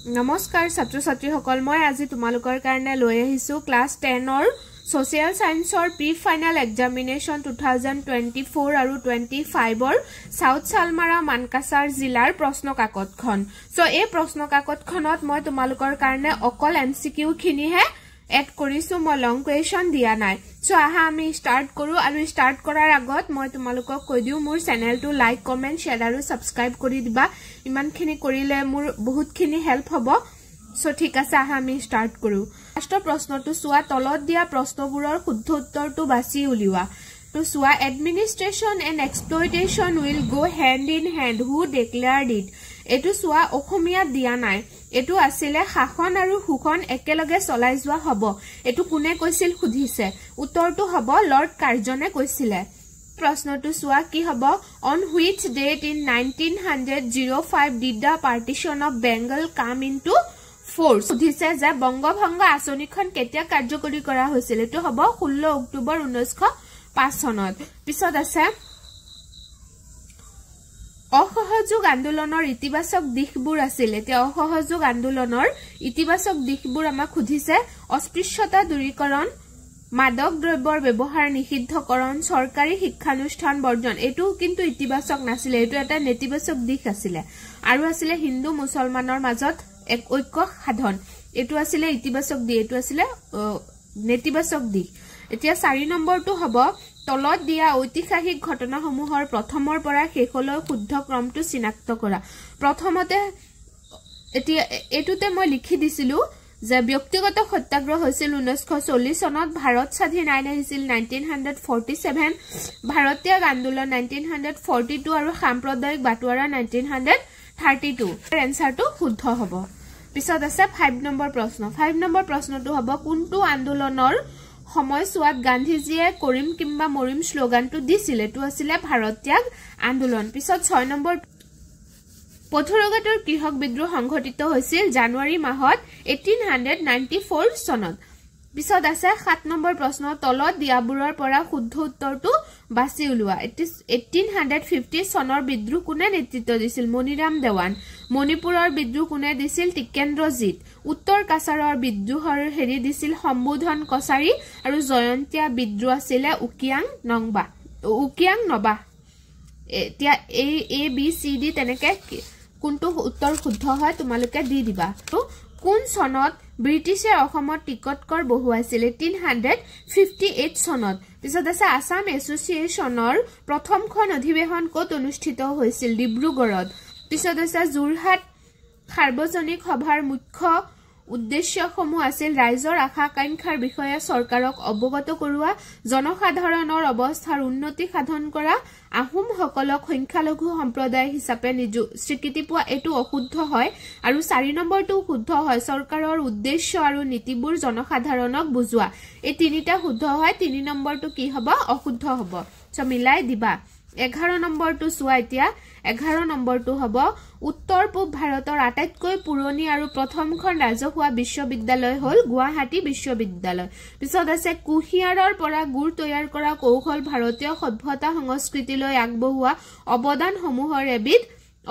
নমস্কাৰ ছাত্ৰ ছাত্ৰীসকল মই আজি তোমালোকৰ কাৰণে লৈ আহিছো ক্লাছ 10 ৰ সোশিয়াল সায়েন্সৰ প্ৰি ফাইনাল এক্সামিনেশন 2024 আৰু 25 ৰ সাউথ সালমাৰা মানকাছাৰ জিলাৰ প্ৰশ্ন কাকতখন সো এই প্ৰশ্ন কাকতখনত মই তোমালোকৰ কাৰণে অকল এমসিকিউ খিনিহে এড কৰিছো মই লং কুৱেশ্যন দিয়া নাই সো আহা আমি স্টাৰ্ট কৰো আৰু স্টাৰ্ট কৰাৰ আগত মই তোমালোকক কৈ দিও মোৰ চেনেলটো লাইক কমেন্ট শেয়াৰ আৰু সাবস্ক্ৰাইব কৰি দিবা ইমানখিনি কৰিলে মোৰ বহুতখিনি হেল্প হ'ব সো ঠিক আছে আহা আমি স্টাৰ্ট কৰো ফাৰ্ষ্ট প্ৰশ্নটো সোৱা তলত দিয়া প্ৰশ্নবোৰৰ শুদ্ধ উত্তৰটো বাছি উলিওৱা তো সোৱা administration and exploitation will go hand in hand who declared it এটো সোৱা অসমীয়া দিয়া নাই এটো আছিলে শাসন আৰু শোষণ একেলগে চলাই যোৱা হ'ব এটো কোনে কৈছিল সুধিছে উত্তৰটো হ'ব লৰ্ড কাৰ্জনে কৈছিলে প্ৰশ্নটো সোৱা কি হ'ব on which date in 1905 did the partition of Bengal come into force সুধিছে যে বংগভঙ্গ আঁচনিখন কেতিয়া কাৰ্যকৰী কৰা হৈছিল এটো হ'ব 16 অক্টোবৰ 1905 চনত পিছত আছে অসহযোগ আন্দোলনৰ ইতিবাচক দিশবোৰ আছিল এতিয়া অসহযোগ আন্দোলনৰ ইতিবাচক দিশবোৰ আমাক খুজিছে অস্পৃশ্যতা দূৰীকৰণ মাদক দ্ৰব্যৰ ব্যৱহাৰ নিষিদ্ধকৰণ চৰকাৰী শিক্ষানুষ্ঠান বৰ্জন এটো কিন্তু ইতিবাচক নাছিল এটো এটা নেতিবাচক দিশ আছিল আৰু আছিল হিন্দু মুছলমানৰ মাজত এক ঐক্য সাধন এটো আছিল ইতিবাচক দিশ এটো আছিল নেতিবাচক দিশ এতিয়া 4 নম্বৰটো হ'ব তলত দিয়া ঐতিহাসিক ঘটনাসমূহৰ প্ৰথমৰ পৰা শেষলৈ শুদ্ধ ক্ৰমটো চিনাক্ত কৰা প্ৰথমতে এতিয়া এটোতে মই লিখি দিছিলো যে ব্যক্তিগত সত্যাগ্ৰহ হৈছিল 1940 চনত ভাৰত স্বাধীন আইন আহিছিল 1947 ভাৰতীয় আন্দোলন 1942 আৰু সাম্প্ৰদায়িক বাটোৱাৰা 1932 এনসাৰটো শুদ্ধ হ'ব পিছত আছে 5 নম্বৰ প্ৰশ্ন 5 নম্বৰ প্ৰশ্নটো হ'ব কোনটো আন্দোলনৰ সময়ছোৱাত গান্ধীজীয়ে কৰিম কিম্বা মৰিম স্লোগানটো দিছিল এটো আছিল ভাৰতীয় আন্দোলন পিছত 6 নম্বৰ পথুৰঘাটৰ কৃষক বিদ্ৰোহ সংঘটিত হৈছিল জানুৱাৰী মাহত 1894 চনত পিছত আছে 7 নম্বৰ প্ৰশ্ন তলত দিয়াবোৰৰ পৰা শুদ্ধ উত্তৰটো বাছি উলিওৱা 1850 চনৰ বিদ্ৰোহ কোনে নেতৃত্ব দিছিল মনিৰাম দেৱান মণিপুৰৰ বিদ্ৰোহ কোনে দিছিল টিকেন্দ্ৰজিৎ উত্তৰ কাছাৰৰ বিদ্ৰোহৰ হেৰি দিছিল সম্বোধন কছাৰী আৰু জয়ন্তীয়া বিদ্ৰোহ আছিল উকিয়াং নবা এতিয়া এ বি সি ডি তেনেকে কোনটো উত্তৰ শুদ্ধ হয় তোমালোকে দি দিবা তো কোন চনত ব্ৰিটিছে অসমত টিকট কৰ বহুৱাইছিল 1858 চনত পিছত আছে আসাম এছ'চিয়েশ্যনৰ প্ৰথমখন অধিৱেশন ক'ত অনুষ্ঠিত হৈছিল ডিব্ৰুগড়ত পিছত আছে যোৰহাট সাৰ্বজনিক সভাৰ মুখ্য উদ্দেশ্যসমূহ আছিল ৰাইজৰ আশা আকাংক্ষাৰ বিষয়ে চৰকাৰক অৱগত কৰোৱা জনসাধাৰণৰ অৱস্থাৰ উন্নতি সাধন কৰা আহোম সকলক সংখ্যালঘু সম্প্ৰদায় হিচাপে স্বীকৃতি পোৱা এটো অশুদ্ধ হয় আৰু 4 নম্বৰটো শুদ্ধ হয় চৰকাৰৰ উদ্দেশ্য আৰু নীতিবোৰ জনসাধাৰণক বুজোৱা এই তিনিটা শুদ্ধ হয় 3 নম্বৰটো কি হ'ব অশুদ্ধ হ'ব সো মিলাই দিবা 11 নম্বৰটো সোৱা এতিয়া 11 নম্বৰটো হ'ব উত্তৰ পূব ভাৰতৰ আটাইতকৈ পুৰণি আৰু প্ৰথমখন ৰাজহুৱা বিশ্ববিদ্যালয় হ'ল গুৱাহাটী বিশ্ববিদ্যালয় পিছত আছে কুহিয়াৰৰ পৰা গুড় তৈয়াৰ কৰা কৌশল ভাৰতীয় সভ্যতা সংস্কৃতিলৈ আগবঢ়োৱা অৱদানসমূহৰ এবিধ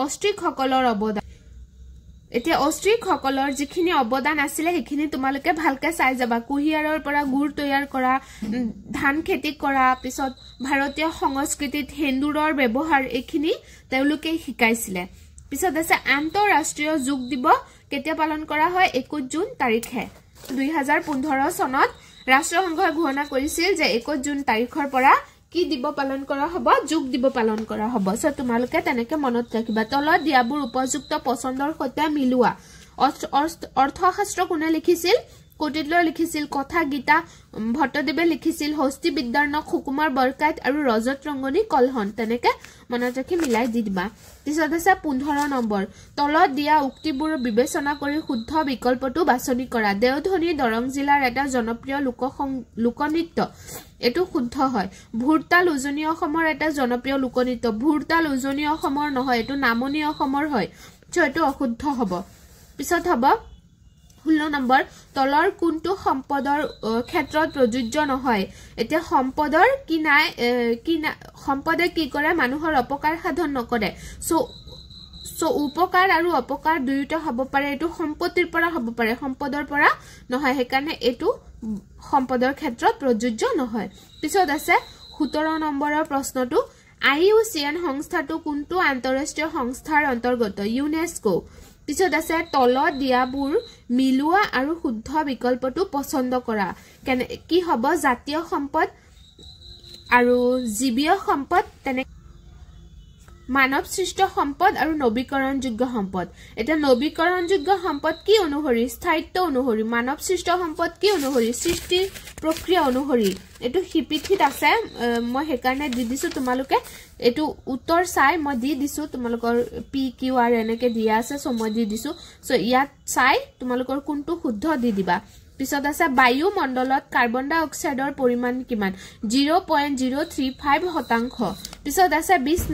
অষ্ট্ৰিকসকলৰ অৱদান এতিয়া অষ্ট্ৰিকসকলৰ যিখিনি অৱদান আছিল হেখিনি তোমালোকে ভালকে চাই যাবা কুহিয়াৰৰ পৰা গুড় তৈয়াৰ কৰা ধান খেতি কৰা পিছত ভাৰতীয় সংস্কৃতিত হেন্দুৰৰ ব্যৱহাৰ এখিনি তেওঁলোকে শিকাইছিল পিছত আছে আন্তঃৰাষ্ট্ৰীয় যোগ দিৱস কেতিয়া পালন কৰা হয় 21 জুন তাৰিখে 2015 চনত ৰাষ্ট্ৰসংঘই ঘোষণা কৰিছিল যে 21 জুন তাৰিখৰ পৰা কি দিব পালন কৰা হ'ব যোগ দিব পালন কৰা হ'ব সো তোমালোকে তেনেকে মনত ৰাখিবা তলত দিয়াবোৰ উপযুক্ত পছন্দৰ সৈতে মিলোৱা অৰ্থশাস্ত্ৰ কোনে লিখিছিল কৌটিল্য লিখিছিল কথা গীতা ভট্টদেৱে লিখিছিল হস্তি বিদ্যাৰ্ণক সুকুমাৰ বৰকাইত আৰু ৰজত ৰংগনী কলহন তেনেকে মনত ৰাখি মিলাই দি দিবা পিছত আছে 15 নম্বৰ তলত দিয়া উক্তিবোৰ বিবেচনা কৰি শুদ্ধ বিকল্পটো বাছনি কৰা দেওধনী দৰং জিলাৰ এটা জনপ্ৰিয় লোকনৃত্য এটো শুদ্ধ হয় ভুৰতাল উজনি অসমৰ এটা জনপ্ৰিয় লোকনৃত্য ভুৰতাল উজনি অসমৰ নহয় এটো নামনি অসমৰ হয় সো এটো অশুদ্ধ হ'ব পিছত হ'ব 16 নম্বৰ তলৰ কোনটো সম্পদৰ ক্ষেত্ৰত প্ৰযোজ্য নহয় এতিয়া সম্পদৰ কি নাই সম্পদে কি কৰে মানুহৰ অপকাৰ সাধন নকৰে সো সো উপকাৰ আৰু অপকাৰ দুয়োটা হ'ব পাৰে এটো সম্পত্তিৰ পৰা হ'ব পাৰে সম্পদৰ পৰা নহয় হেকাৰণে এটো সম্পদৰ ক্ষেত্ৰত প্ৰযোজ্য নহয় পিছত আছে 17 নম্বৰৰ প্ৰশ্নটো IUCN সংস্থাটো কোনটো আন্তঃৰাষ্ট্ৰীয় সংস্থাৰ অন্তৰ্গত ইউনেস্কো পিছত আছে তল দিয়াবোৰ মিলুৱা আৰু শুদ্ধ বিকল্পটো পছন্দ কৰা কি হ'ব জাতীয় সম্পদ আৰু জীৱীয় সম্পদ তেনে মানৱ সৃষ্ট সম্পদ আৰু নৱীকৰণযোগ্য সম্পদ এটা নৱীকৰণযোগ্য সম্পদ কি অনুসৰি স্থায়িত্ব অনুসৰি মানৱ সৃষ্ট সম্পদ কি অনুসৰি সৃষ্টি প্ৰক্ৰিয়া অনুসৰি এটো হিপিঠিত আছে মই হেকাৰণে দি দিছো তোমালোকে এটো উত্তৰ চাই মই দি দিছো তোমালোকৰ PQR এনেকে দিয়া আছে সো মই দি দিছো সো ইয়াত চাই তোমালোকৰ কোনটো শুদ্ধ দি দিবা পিছত আছে বায়ুমণ্ডলত কাৰ্বন ডাই অক্সাইডৰ পৰিমাণ কিমান 0.035% পিছত আছে 20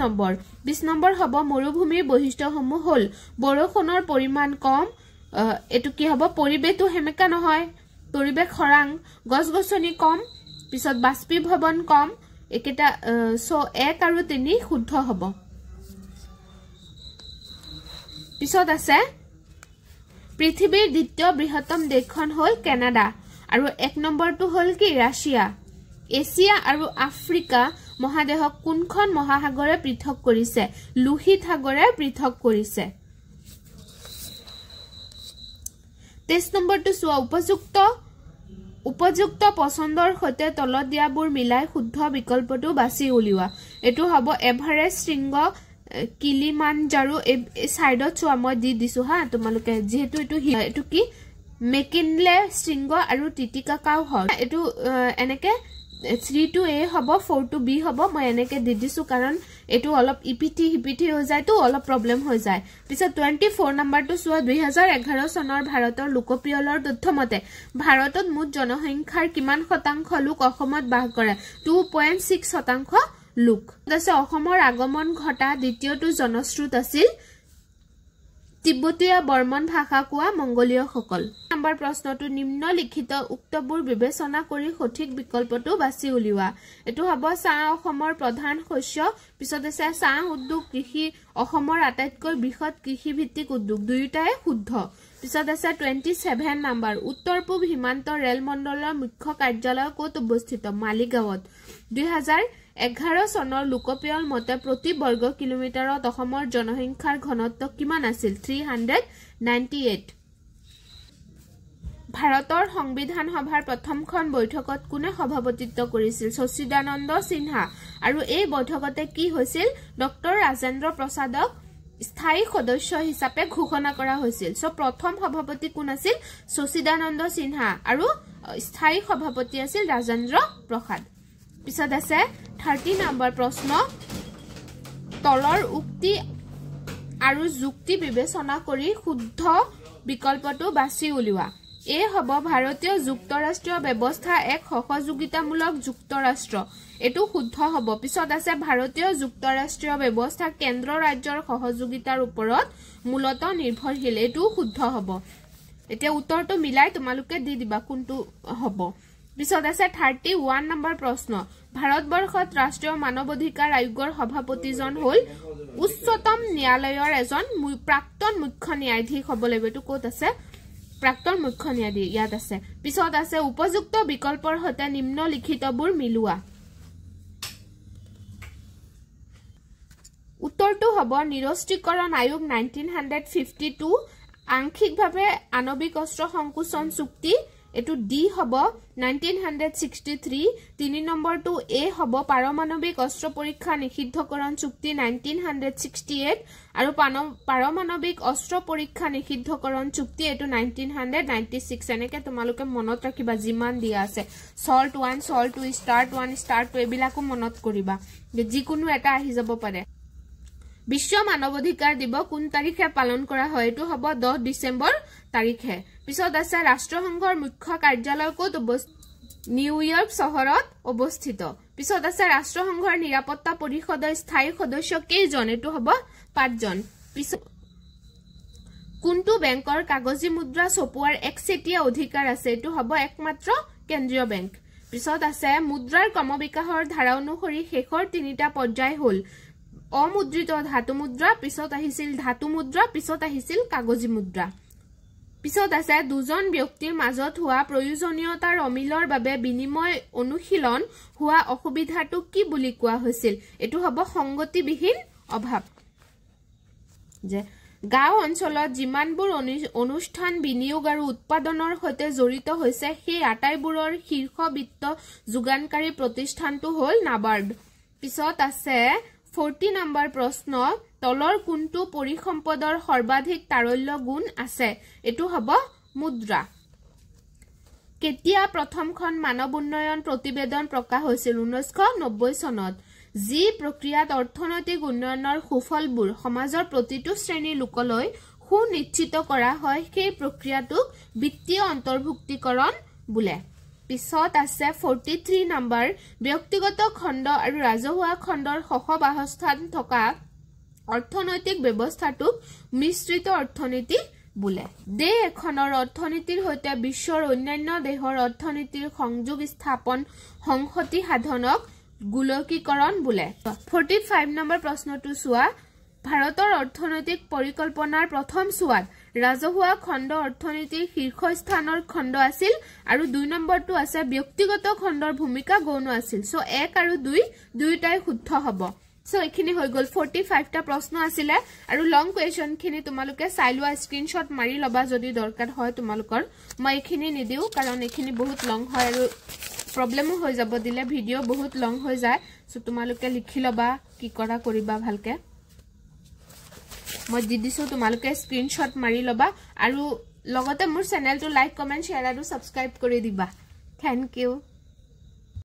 নম্বৰ হ'ব মৰুভূমিৰ বৈশিষ্ট্যসমূহ হল বৰষুণৰ পৰিমাণ কম এটো কি হ'ব পৰিবেশটো হেমেকা নহয় পৰিবেশ খৰাং গছগছনি কম পিছত বাষ্পীভৱন কম একেটা সো 1 আৰু 3 শুদ্ধ হ'ব পিছত আছে পৃথিৱীৰ দ্বিতীয় বৃহত্তম দেশখন হল কানাডা আৰু 1 নম্বৰটো হল কি ৰাছিয়া এছিয়া আৰু আফ্ৰিকা মহাদেশক কোনখন মহাসাগৰে পৃথক কৰিছে লোহিত সাগৰে পৃথক কৰিছে 23 নম্বৰটো সোৱা উপযুক্ত পছন্দৰ সৈতে তলত দিয়াবোৰ মিলাই শুদ্ধ বিকল্পটো বাছি উলিওৱা এটো হ'ব এভাৰেষ্ট শৃংগ কিলিমানজাৰো এই সাইডত সোৱা মই দি দিছো হা তোমালোকে যেহেতু এটো কি মেকিনলে শৃংগ আৰু টিটিকাকাও হয় এটো এনেকে 3 to A হ'ব 4 to B হ'ব মই এনেকে দি দিছো কাৰণ এটো অলপ ইপিটি হৈ যায় তো অলপ প্ৰবলেম হৈ যায় পিছত 24 নম্বৰটো সোৱা 2011 চনৰ ভাৰতৰ লোকপ্ৰিয়লৰ তথ্যমতে ভাৰতত মুঠ জনসংখ্যাৰ কিমান শতাংশ লোক অসমত বাস কৰে 2.6% লোক আছে অসমৰ আগমন ঘটা দ্বিতীয়টো জনশ্ৰুত আছিল তিব্বতীয় বৰ্মন ভাষা কোৱা মংগোলীয় সকল নম্বৰ প্ৰশ্নটো নিম্নলিখিত উক্তবোৰ বিবেচনা কৰি সঠিক বিকল্পটো বাছি উলিওৱা এটো হ'ব চাহ অসমৰ প্ৰধান শস্য পিছত আছে চাহ উদ্যোগ কৃষি অসমৰ আটাইতকৈ বৃহৎ কৃষি ভিত্তিক উদ্যোগ দুয়োটাই শুদ্ধ পিছত আছে 27 নম্বৰ উত্তৰ পূব সীমান্ত ৰেল মণ্ডলৰ মুখ্য কাৰ্যালয় ক'ত অৱস্থিত মালিগাঁৱত 2011 চনৰ লোকপ্ৰিয়ৰ মতে প্ৰতি বৰ্গ কিলোমিটাৰত অসমৰ জনসংখ্যাৰ ঘনত্ব কিমান আছিল 398 ভাৰতৰ সংবিধান সভাৰ প্ৰথমখন বৈঠকত কোনে সভাপতিত্ব কৰিছিল সচিদানন্দ সিনহা আৰু এই বৈঠকতে কি হৈছিল ডক্টৰ ৰাজেন্দ্ৰ প্ৰসাদক স্থায়ী সদস্য হিচাপে ঘোষণা কৰা হৈছিল সো প্ৰথম সভাপতি কোন আছিল সচিদানন্দ সিনহা আৰু স্থায়ী সভাপতি আছিল ৰাজেন্দ্ৰ প্ৰসাদ পিছত আছে 30 নম্বৰ প্ৰশ্ন তলৰ উক্তি আৰু যুক্তি বিবেচনা কৰি শুদ্ধ বিকল্পটো বাছি উলিওৱা এ হ'ব ভাৰতীয় যুক্তৰাষ্ট্ৰীয় ব্যৱস্থা এক সহযোগিতামূলক যুক্তৰাষ্ট্ৰ এটো শুদ্ধ হ'ব পিছত আছে ভাৰতীয় যুক্তৰাষ্ট্ৰীয় ব্যৱস্থা কেন্দ্ৰ ৰাজ্যৰ সহযোগিতাৰ ওপৰত মূলত নিৰ্ভৰশীল এটো শুদ্ধ হ'ব এতিয়া উত্তৰটো মিলাই তোমালোকে দি দিবা কোনটো হ'ব পিছত আছে 31 নম্বৰ প্ৰশ্ন ভাৰতবৰ্ষত ৰাষ্ট্ৰীয় মানৱ অধিকাৰ আয়োগৰ সভাপতিজন হল উচ্চতম ন্যায়ালয়ৰ এজন প্ৰাক্তন মুখ্য ন্যায়াধীশ হ'ব লাগিব এটো ক'ত আছে প্ৰাক্তন মুখ্য ন্যায়াধীশ ইয়াত আছে পিছত আছে উপযুক্ত বিকল্পৰ সৈতে নিম্নলিখিতবোৰ মিলুৱা উত্তৰটো হ'ব নিৰস্ত্ৰীকৰণ আয়োগ 1952 আংশিকভাৱে আণৱিক অস্ত্ৰ সংকোচন চুক্তি এটো ডি হ'ব 1963 3 নম্বৰটো এ হ'ব পাৰমাণৱিক অস্ত্ৰ পৰীক্ষা নিষিদ্ধকৰণ চুক্তি 1968 আৰু পাৰমাণৱিক অস্ত্ৰ পৰীক্ষা নিষিদ্ধকৰণ চুক্তি এটো 1996 এনেকে তোমালোকে মনত ৰাখিবা জিমান দিয়া আছে সল্ট 1 সল্ট 2 স্টাৰ্ট 1 স্টাৰ্ট 2 এবিলাকো মনত কৰিবা যিকোনো এটা আহি যাব পাৰে বিশ্ব মানৱ অধিকাৰ দিৱস কোন তাৰিখে পালন কৰা হয় এটো হ'ব 10 ডিসেম্বৰ তাৰিখে পিছত আছে ৰাষ্ট্ৰসংঘৰ মুখ্য কাৰ্যালয় ক'ত নিউয়ৰ্ক চহৰত অৱস্থিত পিছত আছে ৰাষ্ট্ৰসংঘৰ নিৰাপত্তা পৰিষদৰ স্থায়ী সদস্য কেইজন এটো হ'ব 5 জন পিছত কোনটো বেংকৰ কাগজী মুদ্ৰা ছপোৱাৰ একচেটিয়া অধিকাৰ আছে এটো হ'ব একমাত্ৰ কেন্দ্ৰীয় বেংক পিছত আছে মুদ্ৰাৰ ক্ৰমবিকাশৰ ধাৰা অনুসৰি শেষৰ তিনিটা পৰ্যায় হল অমুদ্ৰিত ধাতু মুদ্ৰা পিছত আহিছিল ধাতু মুদ্ৰা পিছত আহিছিল কাগজী মুদ্ৰা পিছত আছে দুজন ব্যক্তিৰ মাজত হোৱা প্ৰয়োজনীয়তাৰ অমিলৰ বাবে বিনিময় অনুশীলন হোৱা অসুবিধাটো কি বুলি কোৱা হৈছিল এটো হ'ব সংগতিবিহীন অভাৱ যে গাঁও অঞ্চলত যিমানবোৰ অনুষ্ঠান বিনিয়োগ আৰু উৎপাদনৰ সৈতে জড়িত হৈছে সেই আটাইবোৰৰ শীৰ্ষ বিত্ত যোগানকাৰী প্ৰতিষ্ঠানটো হ'ল নাবাৰ্ড পিছত আছে 40 নম্বৰ প্ৰশ্ন তলৰ কোনটো পৰিসম্পদৰ সৰ্বাধিক তাৰল্য গুণ আছে এটো হ'ব মুদ্ৰা কেতিয়া প্ৰথমখন মানৱ উন্নয়ন প্ৰতিবেদন প্ৰকাশ হৈছিল 1990 চনত যি প্ৰক্ৰিয়াত অৰ্থনৈতিক উন্নয়নৰ সুফলবোৰ সমাজৰ প্ৰতিটো শ্ৰেণীৰ লোকলৈ সুনিশ্চিত কৰা হয় সেই প্ৰক্ৰিয়াটোক বিত্তীয় অন্তৰ্ভুক্তিকৰণ বোলে পিছত আছে 43 নম্বৰ ব্যক্তিগত খণ্ড আৰু ৰাজহুৱা খণ্ডৰ সহবাসস্থান থকা অৰ্থনৈতিক ব্যৱস্থাটোক মিশ্ৰিত অৰ্থনীতি বোলে দেশ এখনৰ অৰ্থনীতিৰ সৈতে বিশ্বৰ অন্যান্য দেশৰ অৰ্থনীতিৰ সংযোগ স্থাপন সংহতি সাধনক গোলকীকৰণ বোলে 45 নম্বৰ প্ৰশ্নটো চোৱা ভাৰতৰ অৰ্থনৈতিক পৰিকল্পনাৰ প্ৰথম চোৱাত ৰাজহুৱা খণ্ড অৰ্থনীতিৰ শীৰ্ষস্থানৰ খণ্ড আছিল আৰু 2 নম্বৰটো আছে ব্যক্তিগত খণ্ডৰ ভূমিকা গৌণ আছিল সো 1 আৰু 2 দুইটাই শুদ্ধ হ'ব সো এখিনি হৈ গল 45 টা প্ৰশ্ন আছিল আৰু লং কোৱেশ্চন খিনি তোমালোকে চাই লোৱা স্ক্ৰিনশ্বট মাৰি লবা যদি দৰকাৰ হয় তোমালোকৰ মই এখিনি নিদিও কাৰণ এখিনি বহুত লং হয় আৰু প্ৰবলেমো হৈ যাব দিলে ভিডিও বহুত লং হৈ যায় সো তোমালোকে লিখি লবা কি কৰা কৰিবা ভালকে মই দি দিছো তোমালোকে স্ক্ৰিনশ্বট মাৰি লবা আৰু লগতে মোৰ চেনেলটো লাইক কমেন্ট শেয়াৰ আৰু সাবস্ক্ৰাইব কৰি দিবা থ্যাংক ইউ